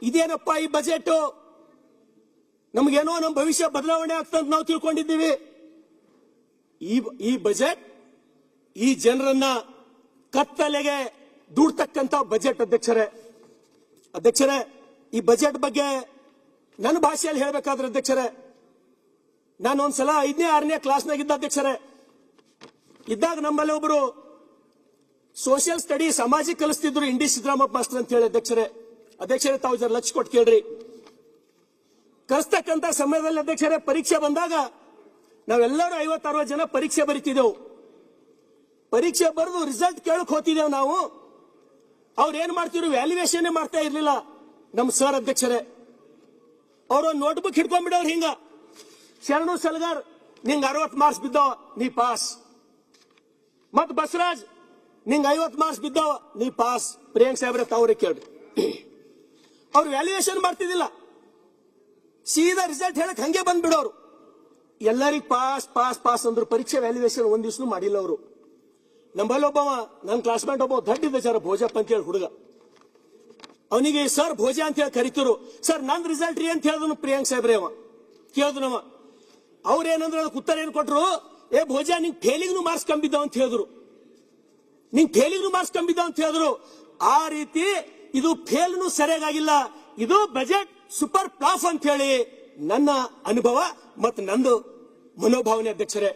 ಇದೇನಪ್ಪ ಈ ಬಜೆಟ್, ನಮ್ಗೇನೋ ನಮ್ಮ ಭವಿಷ್ಯ ಬದಲಾವಣೆ ಆಗ್ತಂತ ನಾವು ತಿಳ್ಕೊಂಡಿದ್ದೀವಿ. ಈ ಬಜೆಟ್ ಈ ಜನರನ್ನ ಕತ್ತಲೆಗೆ ದೂಡ್ತಕ್ಕಂತ ಬಜೆಟ್. ಅಧ್ಯಕ್ಷರೇ, ಈ ಬಜೆಟ್ ಬಗ್ಗೆ ನನ್ನ ಭಾಷೆಯಲ್ಲಿ ಹೇಳಬೇಕಾದ್ರೆ ಅಧ್ಯಕ್ಷರೇ, ನಾನು ಒಂದ್ಸಲ 5ನೇ 6ನೇ ಕ್ಲಾಸ್ನಾಗಿದ್ದ ಅಧ್ಯಕ್ಷರೇ, ಇದ್ದಾಗ ನಮ್ಮಲ್ಲಿ ಒಬ್ರು ಸೋಷಿಯಲ್ ಸ್ಟಡಿ ಸಾಮಾಜಿಕ ಕಲಿಸ್ತಿದ್ರು, ಇಂಡಿ ಸಿದ್ದರಾಮಪ್ಪ ಮಾಸ್ಟರ್ ಅಂತ ಹೇಳಿ. ಅಧ್ಯಕ್ಷರೇ ತಾವು ಜರ ಲಕ್ಷ ಕೊಟ್ಟು ಕೇಳ್ರಿ. ಕಲಿಸ್ತಕ್ಕಂತ ಸಮಯದಲ್ಲಿ ಅಧ್ಯಕ್ಷರೇ ಪರೀಕ್ಷೆ ಬಂದಾಗ ನಾವೆಲ್ಲರೂ 50-60 ಜನ ಪರೀಕ್ಷೆ ಬರೀತಿದ್ದೆವು. ಪರೀಕ್ಷೆ ಬರೆದು ರಿಸಲ್ಟ್ ಕೇಳಕ್ ಹೋಗ್ತಿದ್ದೇವೆ ನಾವು. ಅವ್ರು ಏನ್ ಮಾಡ್ತಿದ್ರು, ವ್ಯಾಲ್ಯೂಯೇಷನ್ ಮಾಡ್ತಾ ಇರ್ಲಿಲ್ಲ ನಮ್ ಸರ್. ಅಧ್ಯಕ್ಷರೇ, ಅವರು ನೋಟ್ಬುಕ್ ಹಿಡ್ಕೊಂಡ್ಬಿಡವ್ರು ಹಿಂಗ, ಶರಣು ಸಲ್ಗಾರ್ ನಿಂಗ್ 60 ಮಾರ್ಕ್ಸ್ ಬಿದ್ದಾವ ನೀ ಪಾಸ್, ಮತ್ ಬಸವರಾಜ್ ನಿಂಗ್ 50 ಮಾರ್ಕ್ಸ್ ಬಿದ್ದಾವ ನೀ ಪಾಸ್. ಪ್ರಿಯಾಂಕ್ ಸಾಹೇಬ್ರೆ ತಾವ್ರಿಗೆ ಕೇಳ್ರಿ. ಅವ್ರು ವ್ಯಾಲ್ಯೂಯೇಷನ್ ಮಾಡ್ತಿದ್ದಿಲ್ಲ, ಸೀದಾ ರಿಸಲ್ಟ್ ಹೇಳಕ್ ಹಂಗೆ ಬಂದ್ಬಿಡೋರು. ಎಲ್ಲರಿಗ್ ಪಾಸ್ ಪಾಸ್ ಪಾಸ್ ಅಂದ್ರು. ಪರೀಕ್ಷೆ ವ್ಯಾಲ್ಯೂಯೇಷನ್ ಒಂದ್ ದಿವ್ಸ ಮಾಡಿಲ್ಲ ಅವರು. ನಮ್ಮಲ್ಲಿ ಒಬ್ಬವ ನನ್ನ ಕ್ಲಾಸ್ಮೇಟ್ ಒಬ್ಬ ದಡ್ಡಿದ್ದ ಸರ್, ಭೋಜಪ್ಪ ಅಂತ ಹೇಳಿ ಹುಡುಗ. ಅವನಿಗೆ ಸರ್ ಭೋಜ ಅಂತ ಹೇಳಿ ಕರಿತಿರು. ಸರ್ ನನ್ ರಿಸಲ್ಟ್ ರೀ ಅಂತ ಹೇಳಿದ್ರು ಪ್ರಿಯಾಂಕ್ ಸಾಹೇಬ್ರೆ. ಅವ ಕೇಳಿದ್ನವ. ಅವ್ರೇನಂದ್ರೆ ಅದಕ್ಕೆ ಉತ್ತರ ಏನ್ ಕೊಟ್ರು, ಏ ಭೋಜ ನಿಂಗ್ ಫೇಲಿಂಗ್ನು ಮಾರ್ಕ್ಸ್ ಕಂಬಿದ್ದಾವ ಅಂತ ಹೇಳಿದ್ರು. ನಿಂಗ್ ಫೇಲಿಂಗ್ನು ಮಾರ್ಕ್ಸ್ ಕಂಬಿದ್ದಾವ ಅಂತ ಹೇಳಿದ್ರು. ಆ ರೀತಿ ಇದು ಫೇಲ್ನು ಸರಿಯಾಗಿಲ್ಲ, ಇದು ಬಜೆಟ್ ಸೂಪರ್ ಫ್ಲಾಪ್ ಅಂತ ಹೇಳಿ ನನ್ನ ಅನುಭವ ಮತ್ತು ನಂದು ಮನೋಭಾವನೆ. ಅಧ್ಯಕ್ಷರೇ,